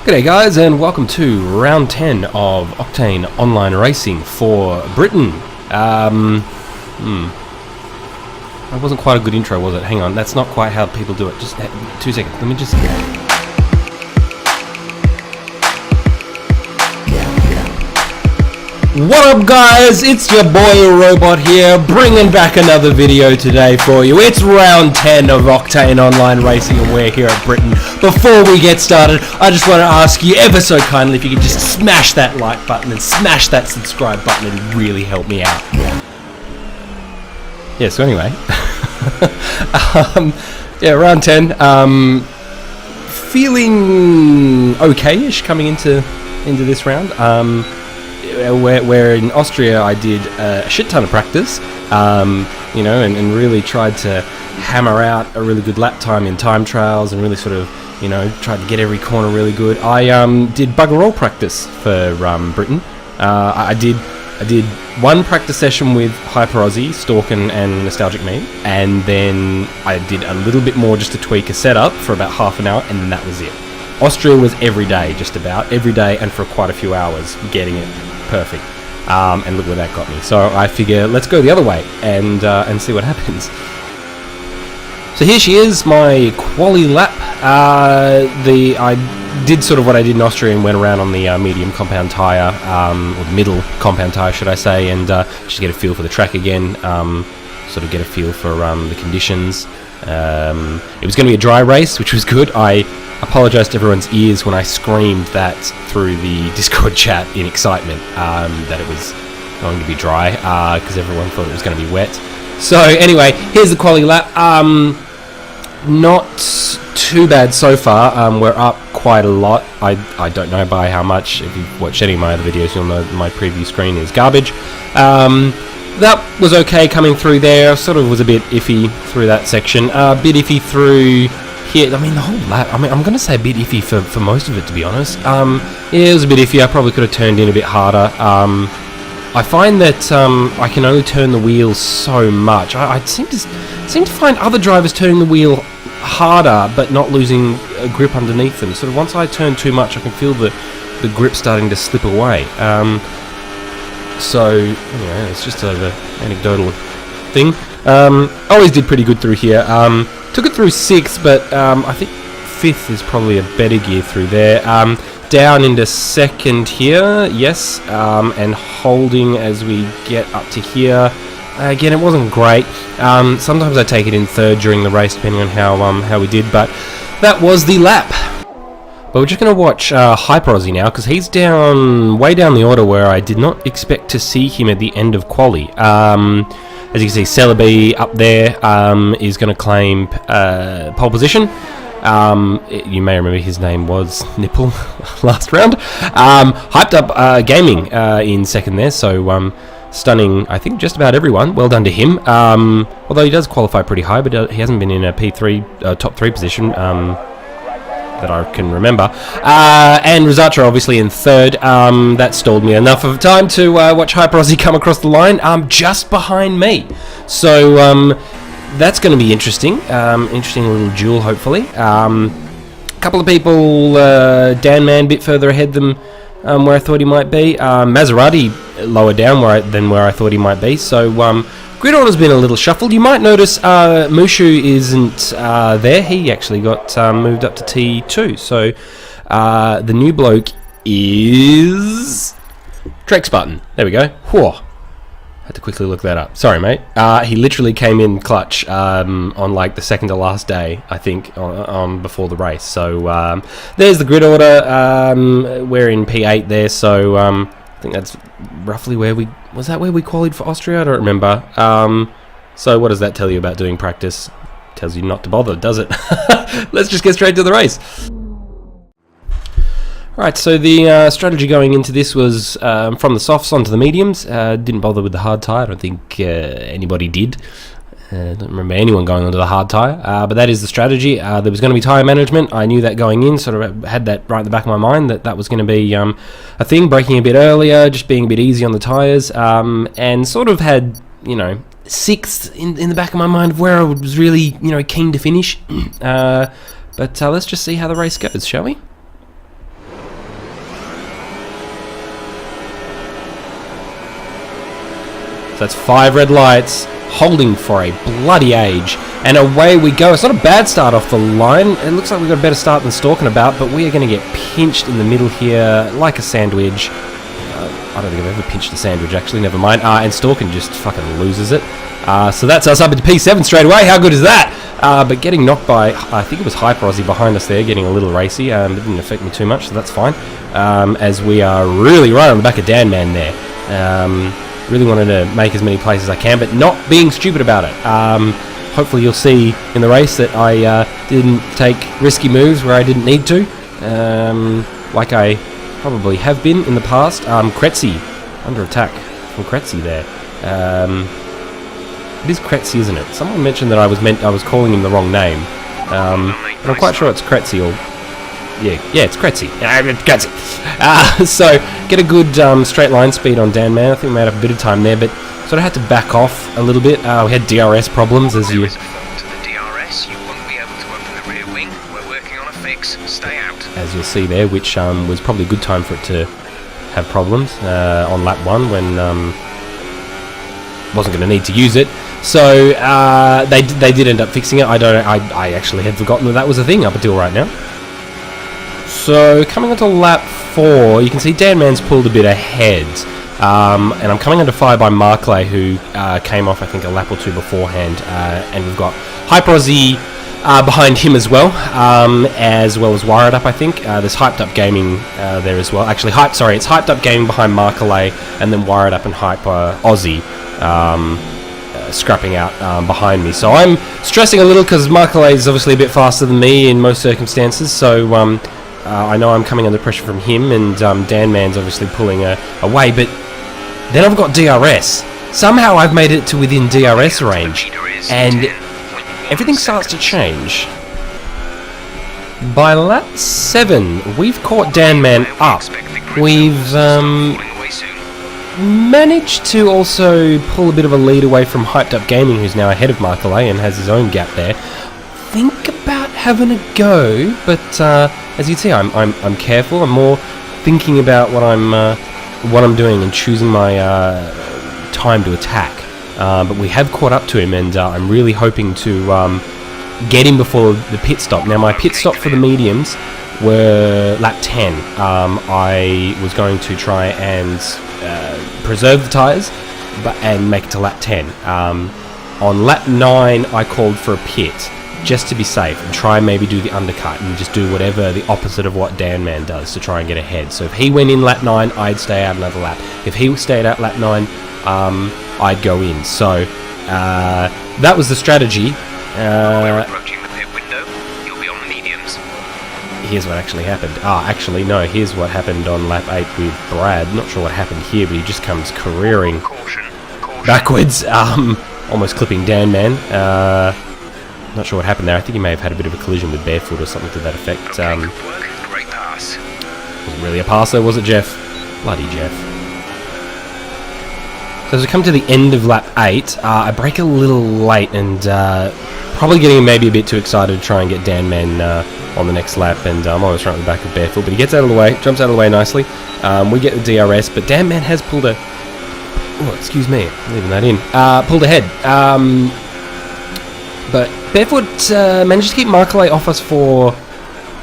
G'day guys, and welcome to round 10 of Octane Online Racing for Britain. That wasn't quite a good intro, was it? Hang on, that's not quite how people do it. Just 2 seconds, let me just... What up guys, it's your boy Robot here, bringing back another video today for you. It's round 10 of Octane Online Racing and we're here at Britain. Before we get started, I just want to ask you ever so kindly if you could just smash that like button and smash that subscribe button and really help me out. Yeah, so anyway, yeah, round 10, feeling okay-ish coming into this round. Where in Austria I did a shit ton of practice, you know, and really tried to hammer out a really good lap time in time trials and really sort of, you know, tried to get every corner really good. I did bugger all practice for Britain. I did one practice session with Hyper Aussie, Storken and Nostalgic Me, and then I did a little bit more just to tweak a setup for about half an hour, and then that was it. Austria was every day, just about every day, and for quite a few hours, getting it perfect. And look where that got me. So I figure let's go the other way and see what happens. So here she is, my quali lap. I did sort of what I did in Austria and went around on the medium compound tyre, or the middle compound tyre, should I say, and just get a feel for the track again, sort of get a feel for the conditions. It was going to be a dry race, which was good. I apologise to everyone's ears when I screamed that through the Discord chat in excitement, that it was going to be dry, because everyone thought it was going to be wet. So anyway, here's the quali lap. Not too bad so far. We're up quite a lot. I don't know by how much. If you've watched any of my other videos, you'll know that my preview screen is garbage. That was okay coming through there. Sort of was a bit iffy through that section. A bit iffy through here. I mean, the whole lap. I mean, I'm going to say a bit iffy for most of it, to be honest. Yeah, it was a bit iffy. I probably could have turned in a bit harder. I find that I can only turn the wheel so much. I seem to find other drivers turning the wheel harder, but not losing a grip underneath them. Sort of once I turn too much, I can feel the grip starting to slip away. So, yeah, it's just an anecdotal thing. Always did pretty good through here. Took it through 6th, but I think 5th is probably a better gear through there. Down into 2nd here, yes, and holding as we get up to here. Again, it wasn't great. Sometimes I take it in 3rd during the race, depending on how we did, but that was the lap. But we're just going to watch Hyper Aussie now, because he's way down the order where I did not expect to see him at the end of quali. As you can see, Celebi up there is going to claim pole position. You may remember his name was Nipple last round. Hyped Up Gaming in 2nd there, so stunning, I think, just about everyone. Well done to him. Although he does qualify pretty high, but he hasn't been in a P3, top 3 position. That I can remember, and Rosacha obviously in 3rd. That stalled me enough of time to watch Hyper Aussie come across the line, just behind me. So that's going to be interesting. Interesting little duel, hopefully. A couple of people, Dan Man a bit further ahead than where I thought he might be. Maserati lower down than where I thought he might be. So grid order's been a little shuffled. You might notice Mushu isn't there. He actually got moved up to T2. So the new bloke is Drex Button. There we go. Whew. Had to quickly look that up. Sorry, mate. He literally came in clutch on like the 2nd to last day, I think, on before the race. So there's the grid order. We're in P8 there. So I think that's roughly where we qualified for Austria? I don't remember. So what does that tell you about doing practice? Tells you not to bother, does it? Let's just get straight to the race. Alright, so the strategy going into this was from the softs onto the mediums. Didn't bother with the hard tyre. I don't think anybody did. I don't remember anyone going onto the hard tyre, but that is the strategy. There was going to be tyre management. I knew that going in, sort of had that right in the back of my mind, that was going to be a thing, braking a bit earlier, just being a bit easy on the tyres, and sort of had, you know, 6th in the back of my mind of where I was really, you know, keen to finish. But let's just see how the race goes, shall we? So that's 5 red lights, holding for a bloody age. And away we go. It's not a bad start off the line. It looks like we've got a better start than Stalking About, but we are going to get pinched in the middle here like a sandwich. I don't think I've ever pinched a sandwich, actually. Never mind. And Stalkin just fucking loses it. So that's us up into P7 straight away. How good is that? But getting knocked by, I think it was Hyper Aussie behind us there, getting a little racy. It didn't affect me too much, so that's fine. As we are really right on the back of Dan Man there. Really wanted to make as many plays as I can, but not being stupid about it. Hopefully you'll see in the race that I didn't take risky moves where I didn't need to. Like I probably have been in the past. Kretzy, under attack from Kretzy there. It is Kretzy, isn't it? Someone mentioned that I was calling him the wrong name. But I'm quite sure it's Kretzy or... Yeah, it's Kretzy. Kretzy. So, get a good straight line speed on Dan Man. I think we made up a bit of time there, but sort of had to back off a little bit. We had DRS problems as you... There is a fault to the DRS. You won't be able to open the rear wing. We're working on a fix. Stay out. As you'll see there, which was probably a good time for it to have problems on lap 1 when wasn't going to need to use it. So they did end up fixing it. I actually had forgotten that was a thing up until right now. So coming onto lap 4, you can see Dan Man's pulled a bit ahead. And I'm coming under fire by Markley, who came off I think a lap or 2 beforehand. And we've got Hyper Aussie behind him as well as Wired Up, I think. There's Hyped Up Gaming there as well. Actually, it's Hyped Up Gaming behind Markley, and then Wired Up and Hyper Aussie scrapping out behind me. So I'm stressing a little because Markley is obviously a bit faster than me in most circumstances. So I know I'm coming under pressure from him, and Dan Man's obviously pulling away. But then I've got DRS. Somehow I've made it to within DRS range, and everything starts to change. By lap 7, we've caught Dan Man up. We've managed to also pull a bit of a lead away from Hyped Up Gaming, who's now ahead of Markley and has his own gap there. Think about having a go, but as you can see, I'm careful. I'm more thinking about what I'm doing and choosing my time to attack. But we have caught up to him, and I'm really hoping to get him before the pit stop. Now, my pit stop for the mediums were lap 10. I was going to try and preserve the tyres and make it to lap 10. On lap 9, I called for a pit, just to be safe, and try and maybe do the undercut and just do whatever the opposite of what Dan Man does to try and get ahead. So if he went in lap 9, I'd stay out another lap. If he stayed out lap 9, I'd go in. So that was the strategy. We're approaching the pit window. You'll be on the mediums. Here's what actually happened. Actually, no, here's what happened on lap 8 with Brad. Not sure what happened here, but he just comes careering backwards, almost clipping Dan Man. Not sure what happened there. I think he may have had a bit of a collision with Barefoot or something to that effect. Okay, good work. Great pass. Wasn't really a pass though, was it, Jeff? Bloody Jeff. So as we come to the end of lap 8, I break a little late and probably getting maybe a bit too excited to try and get Dan Man on the next lap, and I'm almost right at the back of Barefoot, but he gets out of the way, jumps out of the way nicely. We get the DRS, but Dan Man has pulled a... Oh, excuse me, leaving that in. Pulled ahead. But Barefoot managed to keep Markley off us for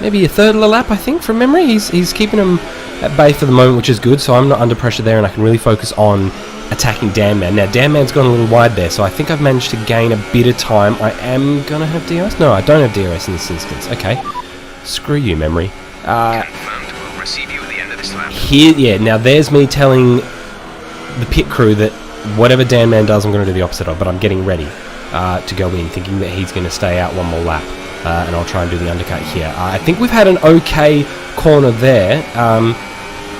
maybe a third of the lap, I think, from memory. He's keeping him at bay for the moment, which is good, so I'm not under pressure there, and I can really focus on attacking Dan Man. Now, Dan Man's gone a little wide there, so I think I've managed to gain a bit of time. I am going to have DRS? No, I don't have DRS in this instance. Okay. Screw you, memory. Confirmed. We'll receive you at the end of this lap. Here, yeah, now there's me telling the pit crew that whatever Dan Man does, I'm going to do the opposite of, but I'm getting ready to go in, thinking that he's going to stay out one more lap, and I'll try and do the undercut here. I think we've had an okay corner there.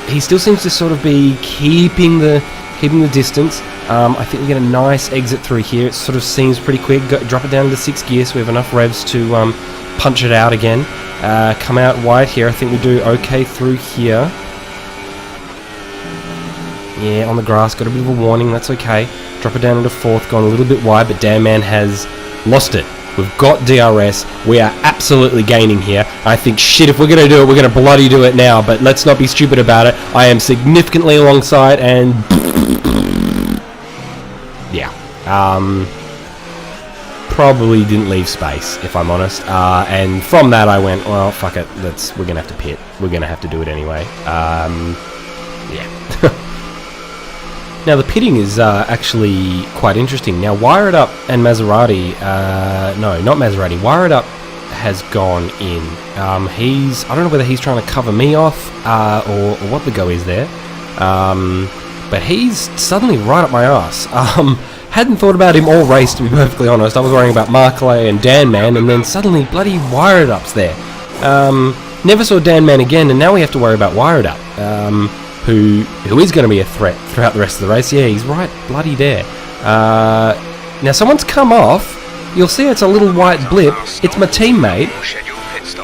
He still seems to sort of be keeping the distance. I think we get a nice exit through here. It sort of seems pretty quick. Drop it down to 6th gear so we have enough revs to punch it out again. Come out wide here. I think we do okay through here. Yeah, on the grass. Got a bit of a warning. That's okay. Drop it down into 4th. Gone a little bit wide, but Dan Man has lost it. We've got DRS. We are absolutely gaining here. I think, shit, if we're going to do it, we're going to bloody do it now. But let's not be stupid about it. I am significantly alongside, and Probably didn't leave space, if I'm honest. And from that, I went, well, fuck it. We're gonna have to pit. We're gonna have to do it anyway. Yeah. Now the pitting is actually quite interesting. Now Wired Up and Maserati, no, not Maserati. Wired Up has gone in. I don't know whether he's trying to cover me off or what the go is there. But he's suddenly right up my ass. Hadn't thought about him all race, to be perfectly honest. I was worrying about Markley and Dan Man, and then suddenly bloody Wired Up's there. Never saw Dan Man again, and now we have to worry about Wired Up, who is going to be a threat throughout the rest of the race. Yeah, he's right bloody there. Now someone's come off. You'll see it's a little white blip. It's my teammate,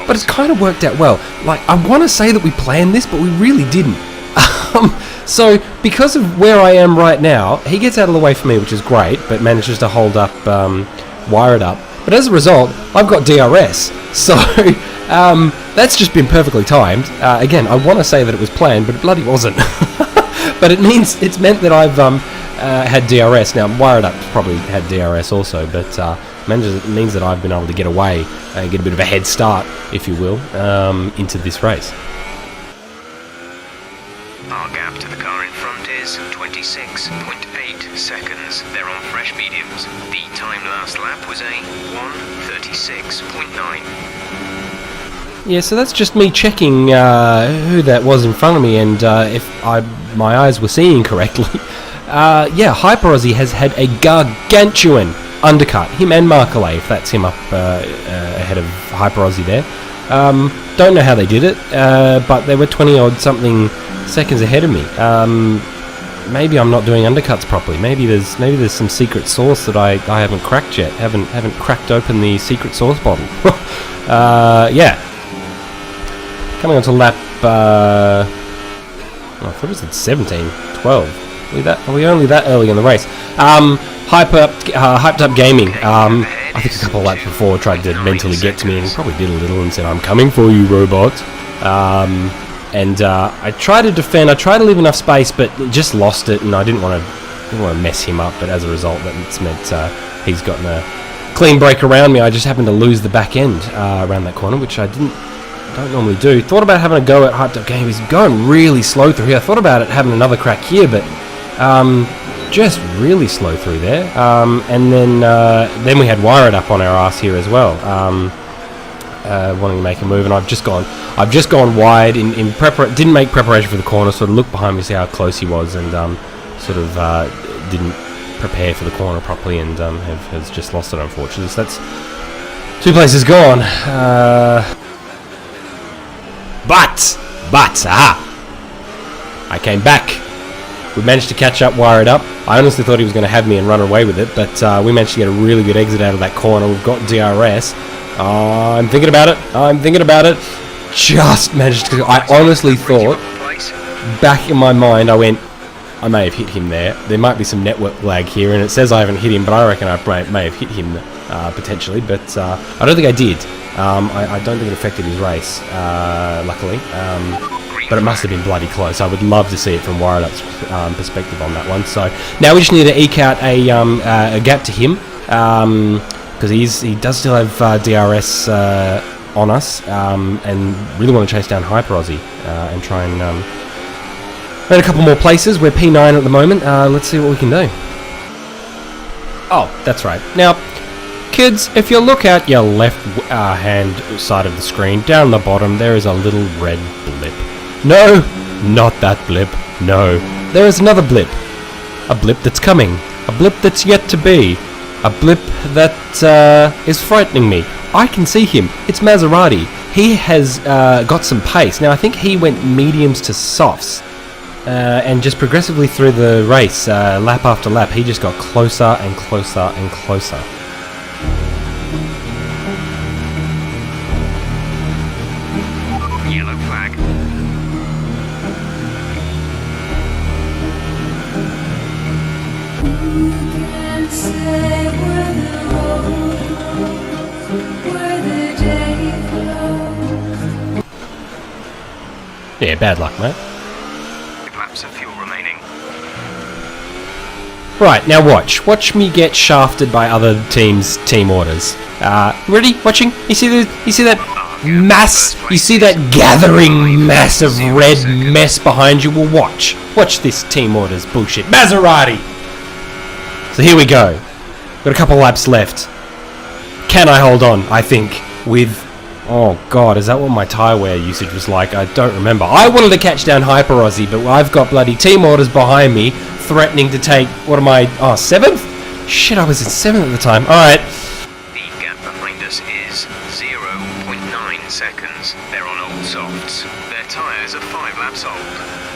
but it's kind of worked out well. Like, I want to say that we planned this, but we really didn't. So, because of where I am right now, he gets out of the way for me, which is great, but manages to hold up Wired Up. But as a result, I've got DRS. So, that's just been perfectly timed. Again, I want to say that it was planned, but it bloody wasn't. But it's meant that I've had DRS. Now, Wired Up probably had DRS also, but it means that I've been able to get away and get a bit of a head start, if you will, into this race. Our gap to the car in front is 26.8 seconds. They're on fresh mediums. The time last lap was a 1:36.9. Yeah, so that's just me checking who that was in front of me, and if my eyes were seeing correctly. Yeah, Hyper Aussie has had a gargantuan undercut. Him and Markelay, if that's him up ahead of Hyper Aussie there. Don't know how they did it, but they were 20-odd something seconds ahead of me. Maybe I'm not doing undercuts properly. Maybe there's some secret sauce that I haven't cracked yet. Haven't cracked open the secret sauce bottle. Yeah. Coming on to lap. I thought it was at 17, 12. Are we only that early in the race? Hyped Up Gaming. I think a couple of laps before tried to mentally get to me and probably did a little and said, "I'm coming for you, robot." And I tried to defend. I tried to leave enough space, but just lost it, and I didn't want to mess him up. But as a result, that's meant he's gotten a clean break around me. I just happened to lose the back end around that corner, which I don't normally do. Thought about having a go at Hyped Up Gaming. He's going really slow through here. I thought about it having another crack here, but just really slow through there. And then we had Wired Up on our ass here as well. Wanting to make a move, and I've just gone wide in didn't make preparation for the corner, sort of looked behind me to see how close he was, and didn't prepare for the corner properly, and has just lost it, unfortunately. So that's 2 places gone. But I came back. We managed to catch up Wired Up. I honestly thought he was going to have me and run away with it, but we managed to get a really good exit out of that corner. We've got DRS. I'm thinking about it. Just managed to... I honestly thought, back in my mind, I may have hit him there. There might be some network lag here, and it says I haven't hit him, but I reckon I may have hit him potentially, but I don't think I did. I don't think it affected his race, luckily. But it must have been bloody close. I would love to see it from Wired Up's perspective on that one. So now we just need to eke out a gap to him. Because he does still have DRS on us, and really want to chase down Hyper Aussie and try and earn a couple more places. We're P9 at the moment. Let's see what we can do. Oh, that's right. Now, kids, if you look at your left hand side of the screen, down the bottom, there is a little red blip. No, not that blip. No, there is another blip. A blip that's coming. A blip that's yet to be. A blip that is frightening me. I can see him. It's Maserati. He has got some pace. Now, I think he went mediums to softs. And just progressively through the race, lap after lap, he just got closer and closer and closer. Yellow flag. Yeah, bad luck, mate. 5 laps of fuel remaining. Right, now watch. Watch me get shafted by other teams' team orders. Ready? Watching? You see that mass? You see that gathering mass of red mess behind you? Well, watch. Watch this team orders bullshit. Maserati! So here we go. Got a couple laps left. Can I hold on? I think with... Oh god, is that what my tyre wear usage was like? I don't remember. I wanted to catch down Hyper Aussie, but I've got bloody team orders behind me threatening to take, what am I, 7th? Shit, I was in 7th at the time. Alright. The gap behind us is 0.9 seconds. They're on old softs. Their tyres are 5 laps old.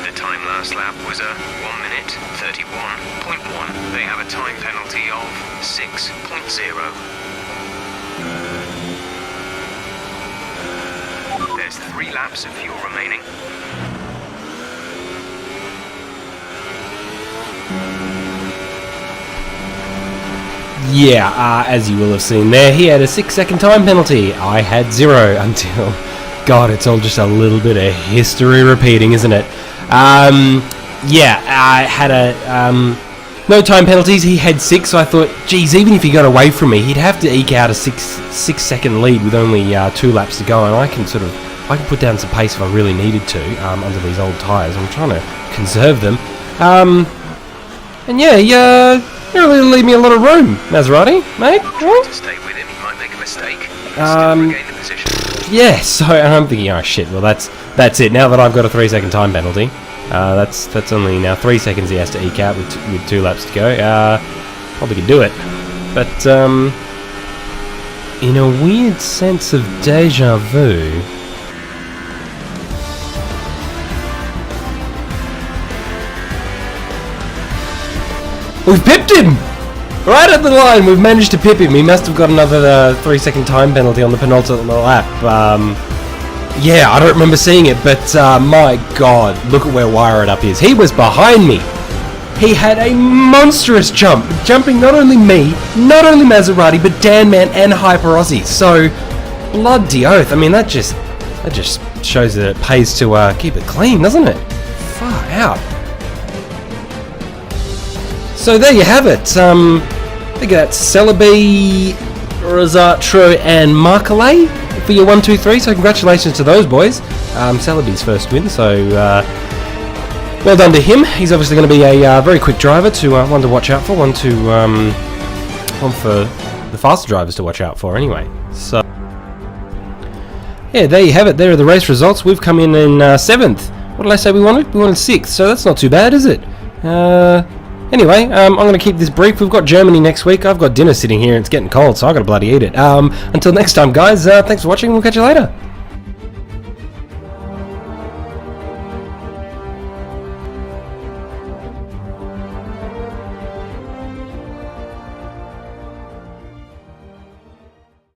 The time last lap was a 1 minute 31.1. They have a time penalty of 6.0. There's 3 laps of fuel remaining. Yeah, as you will have seen there, he had a 6-second time penalty. I had 0 until... God, it's all just a little bit of history repeating, isn't it? Yeah, I had a... no time penalties, he had 6, so I thought, geez, even if he got away from me, he'd have to eke out a 6-second lead with only 2 laps to go, and I can put down some pace if I really needed to, under these old tyres. I'm trying to conserve them. And yeah, you really leave me a lot of room, Maserati, mate. Trying to stay with him, he might make a mistake. Still regain the position. Yeah, so I'm thinking, oh shit, well that's it. Now that I've got a 3-second time penalty, that's only now 3 seconds he has to eke out with 2 laps to go. Probably could do it, but in a weird sense of deja vu. We've pipped him! Right at the line, we've managed to pip him. He must have got another 3-second time penalty on the penultimate lap. Yeah, I don't remember seeing it, but my god, look at where Wire It Up is. He was behind me. He had a monstrous jump, jumping not only me, not only Maserati, but Dan Man and Hyper Aussie. So, bloody oath. I mean, that just shows that it pays to keep it clean, doesn't it? Far out. So there you have it. I think that's Celebi, Rosatro, and Markale for your 1, 2, 3. So congratulations to those boys. Celebi's first win, so well done to him. He's obviously going to be a very quick driver to one to watch out for, one for the faster drivers to watch out for. Anyway, so yeah, there you have it. There are the race results. We've come in 7th. What did I say we wanted? We wanted 6th. So that's not too bad, is it? Anyway, I'm going to keep this brief. We've got Germany next week. I've got dinner sitting here and it's getting cold, so I've got to bloody eat it. Until next time, guys, thanks for watching. We'll catch you later.